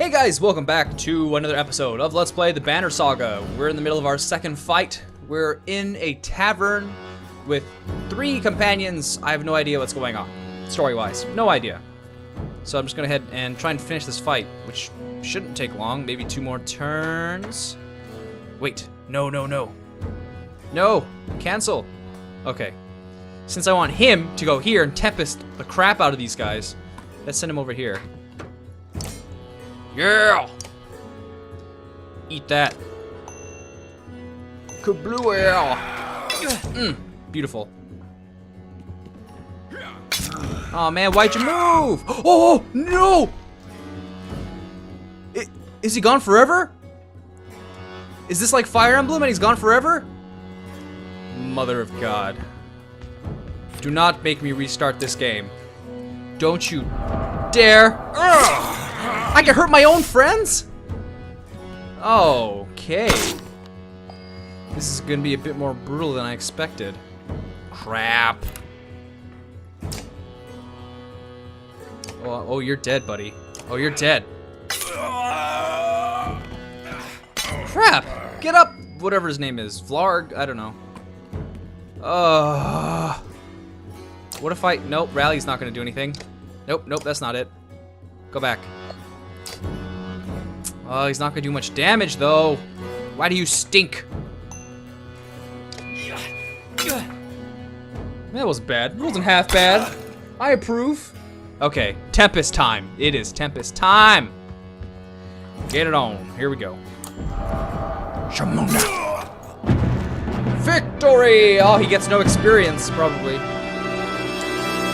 Hey guys, welcome back to another episode of Let's Play the Banner Saga. We're in the middle of our second fight. We're in a tavern with 3 companions. I have no idea what's going on, story-wise. No idea. So I'm just gonna head and try and finish this fight, which shouldn't take long. Maybe 2 more turns. Wait, no. No, cancel. Okay. Since I want him to go here and tempest the crap out of these guys, let's send him over here. Yeah! Eat that. Kablooey! Beautiful. Oh man, why'd you move? Oh no! Is he gone forever? Is this like Fire Emblem and he's gone forever? Mother of God. Do not make me restart this game. Don't you dare. Ugh! I can hurt my own friends? Okay. This is gonna be a bit more brutal than I expected. Crap. Oh, you're dead, buddy. Oh, you're dead. Crap! Get up! Whatever his name is. Vlarg? I don't know. What if I... Nope, Rally's not gonna do anything. Nope, that's not it. Go back. Oh, he's not gonna do much damage, though. Why do you stink? That was bad. It wasn't half bad. I approve. Okay, Tempest time. It is Tempest time. Get it on. Here we go. Shamunda. Victory! Oh, he gets no experience, probably.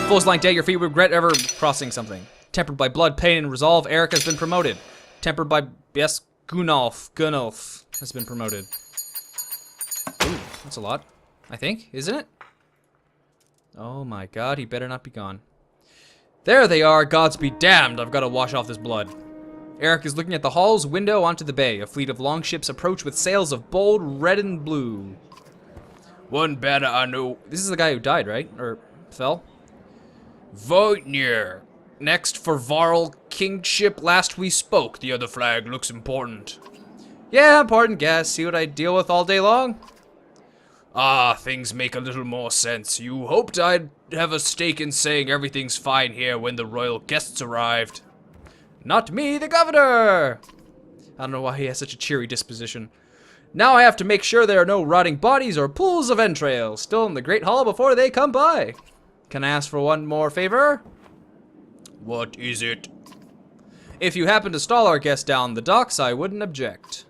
Foes lying dead, your feet would regret ever crossing something. Tempered by blood, pain, and resolve, Eric has been promoted. Tempered by... Yes, Gunolf has been promoted. Ooh, that's a lot. I think, isn't it? Oh my God, he better not be gone. There they are, gods be damned, I've got to wash off this blood. Eric is looking at the hall's window onto the bay. A fleet of longships approach with sails of bold red and blue. One banner I know. This is the guy who died, right? Or fell? Voitnir. Next for Varl Kingship. Last we spoke, the other flag looks important. Yeah, important guess. See what I deal with all day long? Ah, things make a little more sense. You hoped I'd have a stake in saying everything's fine here when the royal guests arrived. Not me, the governor! I don't know why he has such a cheery disposition. Now I have to make sure there are no rotting bodies or pools of entrails still in the Great Hall before they come by. Can I ask for one more favor? What is it? If you happen to stall our guest down the docks, I wouldn't object.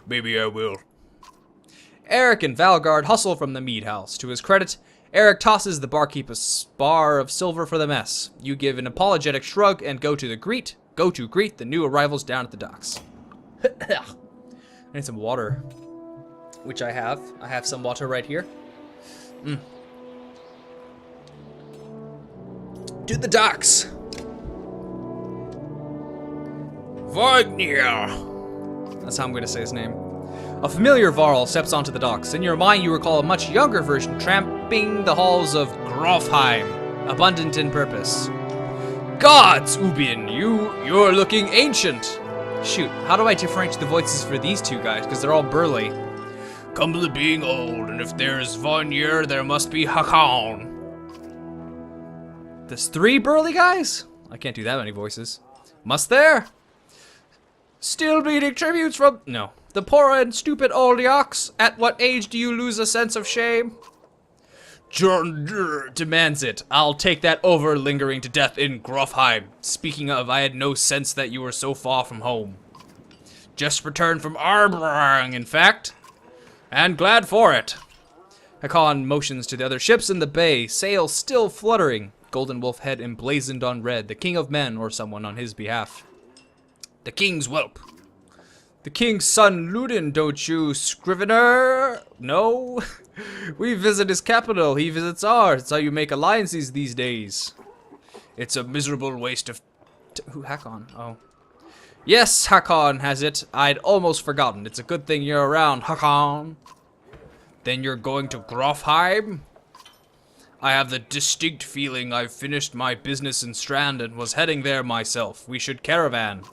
Maybe I will. Eric and Valgard hustle from the mead house. To his credit, Eric tosses the barkeep a bar of silver for the mess. You give an apologetic shrug and go to greet the new arrivals down at the docks. I need some water, which I have. I have some water right here. To the docks. Viking-themed. That's how I'm going to say his name. A familiar Varl steps onto the docks. In your mind, you recall a much younger version tramping the halls of Grofheim, abundant in purpose. Gods, Ubin, you're looking ancient. Shoot, how do I differentiate the voices for these 2 guys? Because they're all burly. Come to being old, and if there's Vanir, there must be Hakon. There's 3 burly guys? I can't do that many voices. Must there? Still bleeding tributes from... No. The poor and stupid old yaks. At what age do you lose a sense of shame? Jorn demands it. I'll take that over lingering to death in Grofheim. Speaking of, I had no sense that you were so far from home. Just returned from Arbrang, in fact. And glad for it. Hakon motions to the other ships in the bay, sails still fluttering. Golden wolf head emblazoned on red. The king of men, or someone on his behalf. The king's whelp. The king's son, Ludin, don't you, Scrivener? No? We visit his capital, he visits ours. It's how you make alliances these days. It's a miserable waste of... Who, Hakon? Oh. Yes, Hakon has it. I'd almost forgotten. It's a good thing you're around, Hakon. Then you're going to Grofheim? I have the distinct feeling I've finished my business in Strand and was heading there myself. We should caravan.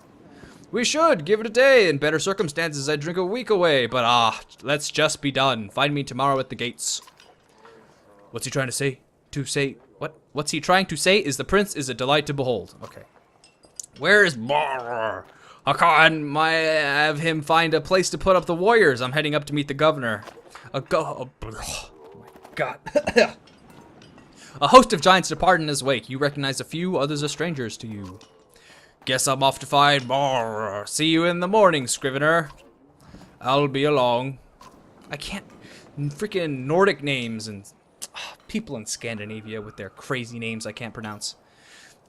We should give it a day. In better circumstances, I'd drink a week away. But let's just be done. Find me tomorrow at the gates. What's he trying to say? What? What's he trying to say is the prince is a delight to behold. Okay. Where is Brrr? Hakan, have him find a place to put up the warriors. I'm heading up to meet the governor. Oh my god. A host of giants depart in his wake. You recognize a few, others are strangers to you. Guess I'm off to find Brrr. See you in the morning, Scrivener. I'll be along. I can't... Freaking Nordic names and... people in Scandinavia with their crazy names I can't pronounce.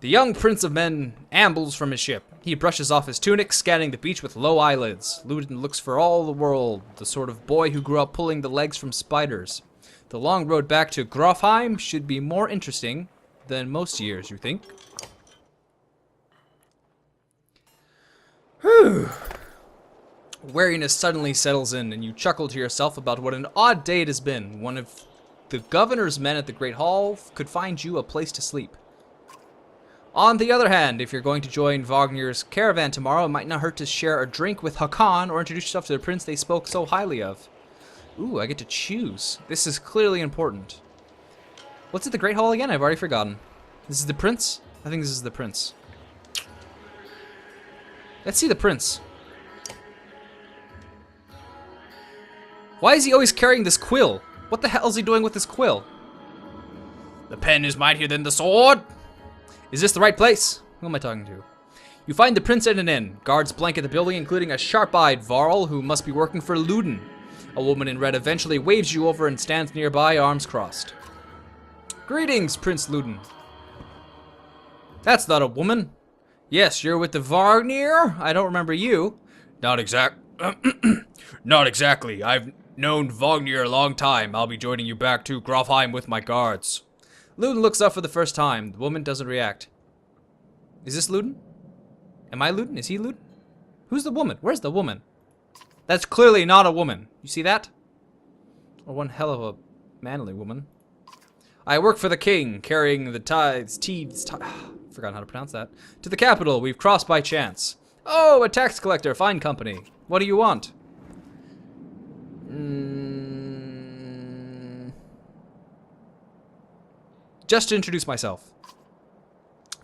The young prince of men ambles from his ship. He brushes off his tunic, scanning the beach with low eyelids. Ludin looks for all the world, the sort of boy who grew up pulling the legs from spiders. The long road back to Grofheim should be more interesting than most years, you think? Whew. Weariness suddenly settles in, and you chuckle to yourself about what an odd day it has been. One of the governor's men at the Great Hall could find you a place to sleep. On the other hand, if you're going to join Wagner's caravan tomorrow, it might not hurt to share a drink with Hakan or introduce yourself to the prince they spoke so highly of. Ooh, I get to choose. This is clearly important. What's at the Great Hall again? I've already forgotten. This is the prince? I think this is the prince. Let's see the prince. Why is he always carrying this quill? What the hell is he doing with this quill? The pen is mightier than the sword. Is this the right place? Who am I talking to? You find the prince at an inn. Guards blanket the building, including a sharp-eyed Varl who must be working for Ludin. A woman in red eventually waves you over and stands nearby, arms crossed. Greetings, Prince Ludin. That's not a woman. Yes, you're with the Wagner? I don't remember you. Not exactly. I've known Wagner a long time. I'll be joining you back to Grofheim with my guards. Ludin looks up for the first time. The woman doesn't react. Is this Ludin? Am I Ludin? Is he Ludin? Who's the woman? Where's the woman? That's clearly not a woman. You see that? Or one hell of a manly woman. I work for the king, carrying the forgotten how to pronounce that. To the capital, we've crossed by chance. Oh, a tax collector, fine company. What do you want? Just to introduce myself.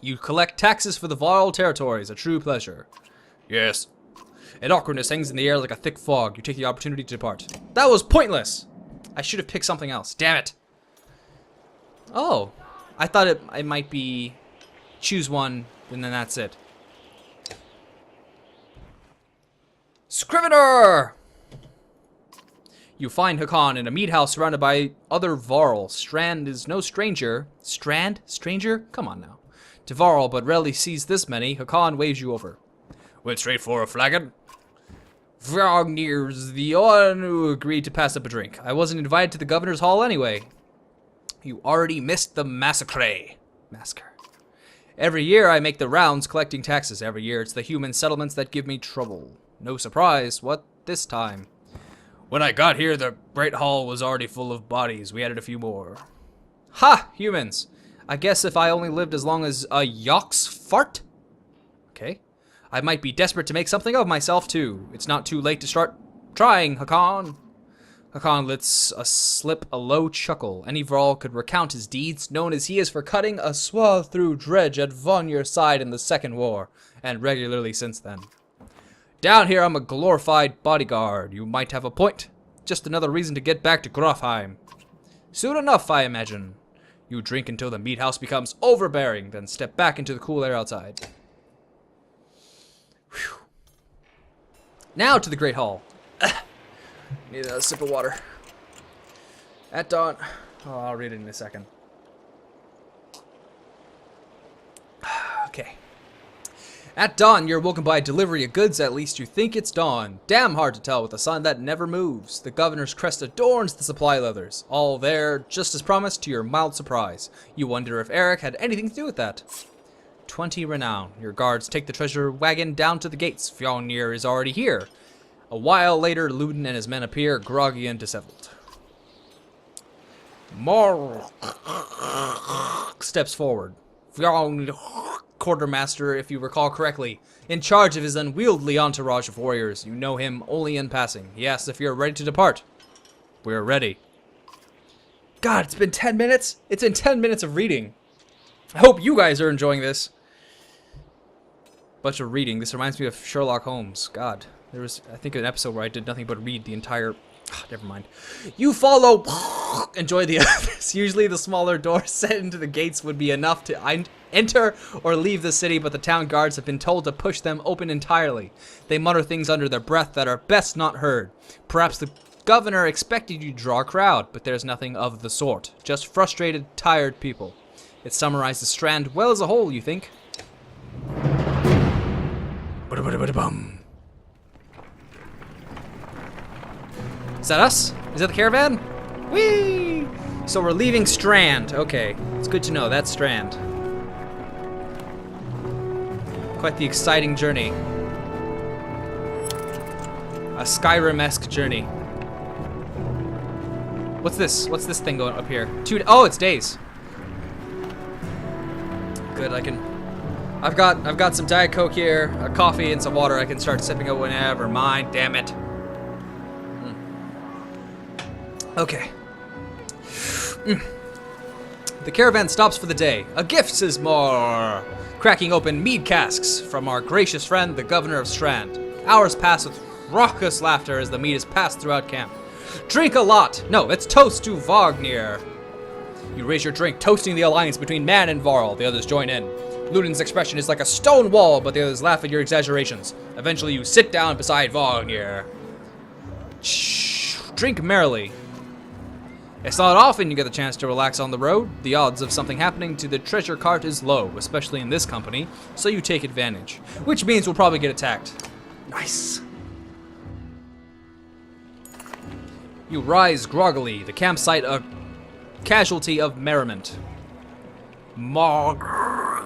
You collect taxes for the Varl territories, a true pleasure. Yes. An awkwardness hangs in the air like a thick fog. You take the opportunity to depart. That was pointless! I should have picked something else. Damn it. Oh. I thought it might be choose one, and then that's it. Scrivener! You find Hakan in a meat house surrounded by other Varl. Strand is no stranger. Strand? Stranger? Come on now. To Varl, but rarely sees this many. Hakan waves you over. Went straight for a flagon. Wagner's the one who agreed to pass up a drink. I wasn't invited to the governor's hall anyway. You already missed the massacre. Massacre. Every year I make the rounds collecting taxes. Every year it's the human settlements that give me trouble. No surprise. What this time? When I got here, the Great Hall was already full of bodies. We added a few more. Ha! Humans. I guess if I only lived as long as a Yox fart? Okay. I might be desperate to make something of myself, too. It's not too late to start trying, Hakan. Hakan lets slip a low chuckle. Any Varl could recount his deeds, known as he is for cutting a swath through dredge at Vonyr's side in the Second War, and regularly since then. Down here, I'm a glorified bodyguard. You might have a point. Just another reason to get back to Grofheim. Soon enough, I imagine. You drink until the meat house becomes overbearing, then step back into the cool air outside. Whew. Now to the Great Hall. Need a sip of water. At dawn. Oh, I'll read it in a second. Okay. At dawn, you're woken by a delivery of goods. At least you think it's dawn. Damn hard to tell with a sun that never moves. The governor's crest adorns the supply leathers. All there, just as promised, to your mild surprise. You wonder if Eric had anything to do with that. 20 renown. Your guards take the treasure wagon down to the gates. Fjolnir is already here. A while later, Ludin and his men appear, groggy and disheveled. More steps forward. Fjolnir quartermaster, if you recall correctly, in charge of his unwieldy entourage of warriors. You know him only in passing. He asks if you're ready to depart. We're ready. God, it's been 10 minutes? It's been 10 minutes of reading. I hope you guys are enjoying this. Bunch of reading. This reminds me of Sherlock Holmes. God, there was, I think, an episode where I did nothing but read the entire... never mind. You follow... Enjoy the others. Usually the smaller doors set into the gates would be enough to enter or leave the city, but the town guards have been told to push them open entirely. They mutter things under their breath that are best not heard. Perhaps the governor expected you to draw a crowd, but there's nothing of the sort. Just frustrated, tired people. It summarizes Strand well as a whole, you think? Is that us? Is that the caravan? Whee! So we're leaving Strand. Okay, it's good to know. That's Strand. Quite the exciting journey. A Skyrim-esque journey. What's this? What's this thing going up here? Oh, it's days. Good, I can... I've got some Diet Coke here, a coffee, and some water I can start sipping out whenever. Mine, damn it. Okay. The caravan stops for the day. A gift is more. Cracking open mead casks from our gracious friend, the governor of Strand. Hours pass with raucous laughter as the mead is passed throughout camp. Drink a lot. No, let's toast to Wagner. You raise your drink, toasting the alliance between man and Varl. The others join in. Ludin's expression is like a stone wall, but the others laugh at your exaggerations. Eventually, you sit down beside Wagner. Drink merrily. It's not often you get the chance to relax on the road. The odds of something happening to the treasure cart is low, especially in this company, so you take advantage. Which means we'll probably get attacked. Nice. You rise groggily, the campsite a casualty of merriment. Mog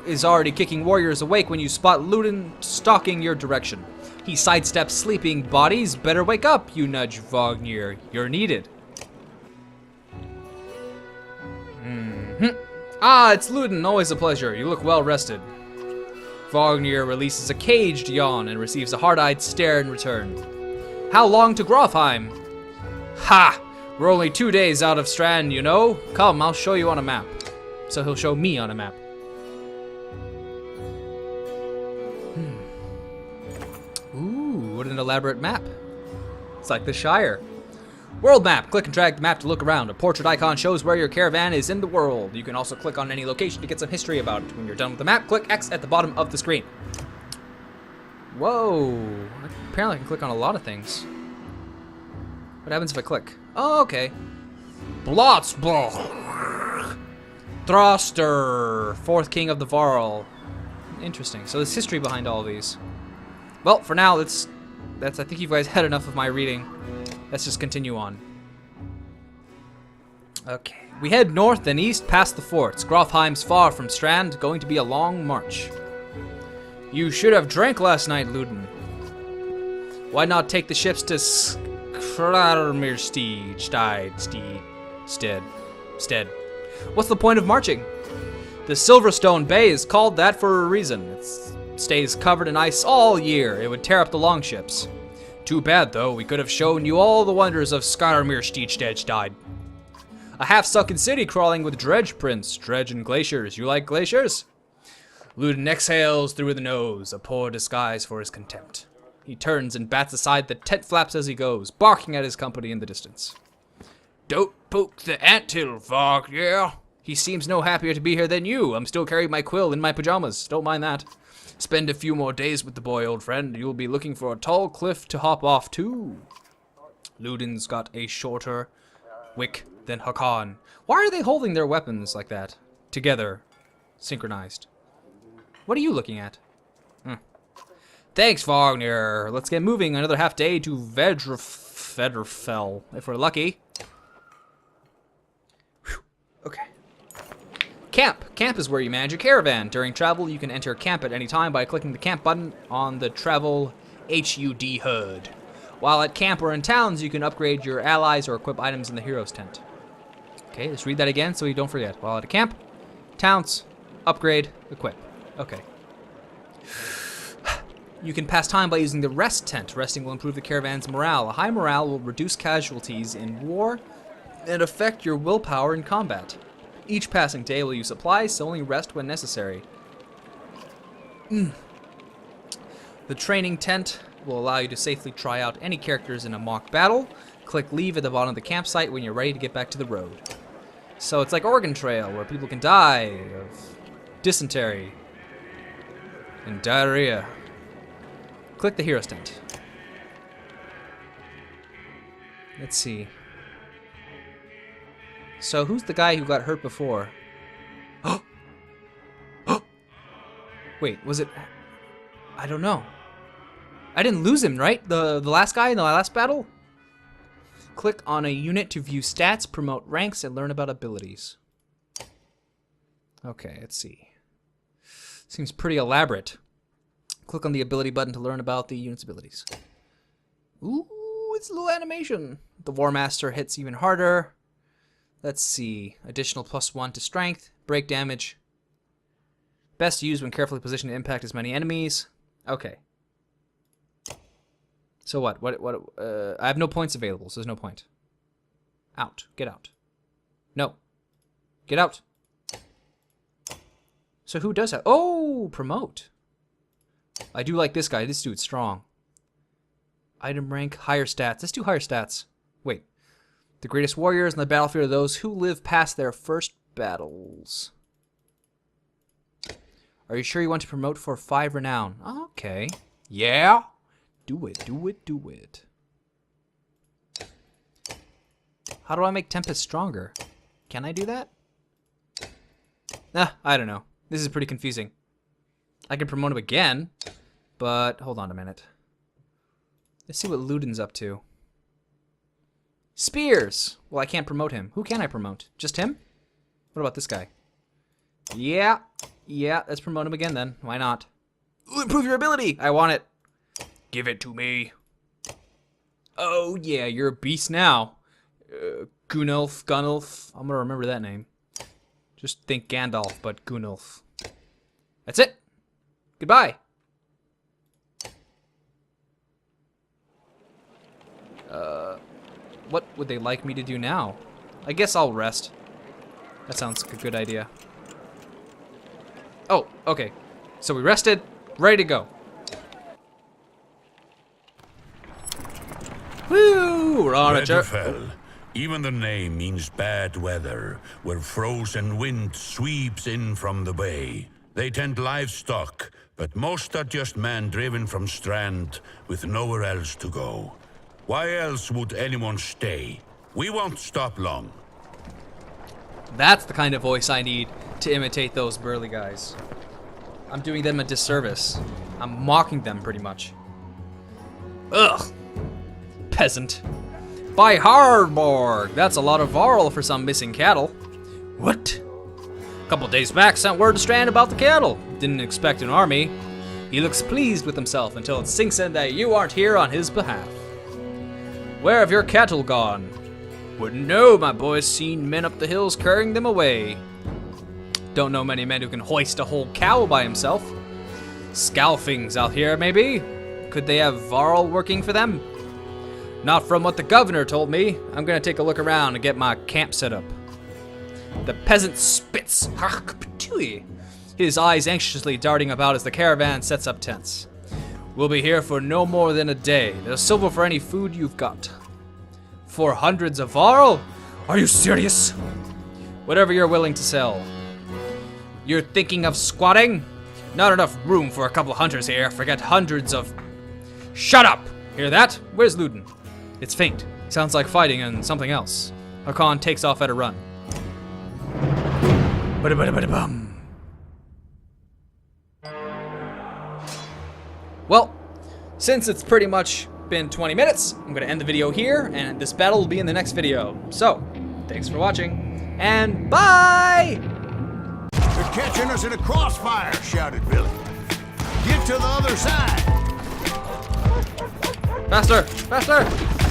is already kicking warriors awake when you spot Ludin stalking your direction. He sidesteps sleeping bodies. Better wake up, you nudge Wagner. You're needed. Ah, it's Ludin. Always a pleasure. You look well rested. Wagner releases a caged yawn and receives a hard-eyed stare in return. How long to Grofheim? Ha! We're only 2 days out of Strand, you know. Come, I'll show you on a map. So he'll show me on a map. Ooh, what an elaborate map. It's like the Shire. World map. Click and drag the map to look around. A portrait icon shows where your caravan is in the world. You can also click on any location to get some history about it. When you're done with the map, click X at the bottom of the screen. Whoa. Apparently I can click on a lot of things. What happens if I click? Oh, okay. Blotsbloch. Throster. 4th king of the Varl. Interesting. So there's history behind all of these. Well, for now, that's I think you guys had enough of my reading. Let's just continue on. Okay. We head north and east past the forts. Grofheim's far from Strand, going to be a long march. You should have drank last night, Ludin. Why not take the ships to Stead. What's the point of marching? The Silverstone Bay is called that for a reason. It stays covered in ice all year. It would tear up the longships. Too bad, though. We could have shown you all the wonders of Skarmirstead. A half-sunken city crawling with dredge prints. Dredge and glaciers. You like glaciers? Ludin exhales through the nose, a poor disguise for his contempt. He turns and bats aside the tent flaps as he goes, barking at his company in the distance. Don't poke the anthill, Wagner. He seems no happier to be here than you. I'm still carrying my quill in my pajamas. Don't mind that. Spend a few more days with the boy, old friend. You'll be looking for a tall cliff to hop off to. Ludin's got a shorter wick than Hakan. Why are they holding their weapons like that? Together. Synchronized. What are you looking at? Thanks, Wagner. Let's get moving. Another half day to Vedrfell, if we're lucky. Whew. Okay. Camp. Camp is where you manage a caravan. During travel, you can enter camp at any time by clicking the camp button on the travel HUD HUD. While at camp or in towns, you can upgrade your allies or equip items in the hero's tent. Okay, let's read that again so you don't forget. While at a camp, towns, upgrade, equip. Okay. You can pass time by using the rest tent. Resting will improve the caravan's morale. A high morale will reduce casualties in war and affect your willpower in combat. Each passing day will use supplies, so only rest when necessary. The training tent will allow you to safely try out any characters in a mock battle. Click leave at the bottom of the campsite when you're ready to get back to the road. So it's like Oregon Trail, where people can die of dysentery and diarrhea. Click the hero's tent. Let's see. So who's the guy who got hurt before? Wait, was it... I don't know. I didn't lose him, right? The last guy in the last battle? Click on a unit to view stats, promote ranks, and learn about abilities. Okay, let's see. Seems pretty elaborate. Click on the ability button to learn about the unit's abilities. Ooh, it's a little animation. The War Master hits even harder. Let's see. Additional +1 to strength, break damage. Best used when carefully positioned to impact as many enemies. Okay. So what? I have no points available, so there's no point. Out. Get out. No. Get out. So who does that? Oh, promote. I do like this guy. This dude's strong. Item rank, higher stats. Let's do higher stats. Wait. The greatest warriors on the battlefield are those who live past their first battles. Are you sure you want to promote for 5 renown? Okay. Yeah. Do it, do it, do it. How do I make Tempest stronger? Can I do that? Nah, I don't know. This is pretty confusing. I can promote him again, but hold on a minute. Let's see what Ludin's up to. Spears! Well, I can't promote him. Who can I promote? Just him? What about this guy? Yeah, let's promote him again then. Why not? Ooh, improve your ability! I want it. Give it to me. Oh yeah, you're a beast now. Gunnulf. I'm gonna remember that name. Just think Gandalf, but Gunnulf. That's it. Goodbye. What would they like me to do now? I guess I'll rest. That sounds like a good idea. Oh, okay. So we rested, ready to go. Woo! We're on a trip. Even the name means bad weather, where frozen wind sweeps in from the bay. They tend livestock, but most are just men driven from Strand with nowhere else to go. Why else would anyone stay? We won't stop long. That's the kind of voice I need to imitate those burly guys. I'm doing them a disservice. I'm mocking them pretty much. Ugh. Peasant. By Hardborg! That's a lot of Varl for some missing cattle. What? A couple days back, sent word to Strand about the cattle. Didn't expect an army. He looks pleased with himself until it sinks in that you aren't here on his behalf. Where have your cattle gone? Wouldn't know, my boy's seen men up the hills carrying them away. Don't know many men who can hoist a whole cow by himself. Scalfings out here, maybe? Could they have Varl working for them? Not from what the governor told me. I'm gonna take a look around and get my camp set up. The peasant spits. His eyes anxiously darting about as the caravan sets up tents. We'll be here for no more than a day. There's silver for any food you've got. For hundreds of Varl? Are you serious? Whatever you're willing to sell. You're thinking of squatting? Not enough room for a couple hunters here. Forget hundreds of... Shut up! Hear that? Where's Ludin? It's faint. Sounds like fighting and something else. Hakan takes off at a run. Bada-bada-bada-bum. Well, since it's pretty much been 20 minutes, I'm going to end the video here, and this battle will be in the next video. So, thanks for watching, and bye! They're catching us in a crossfire, shouted Billy. Get to the other side! Faster! Faster!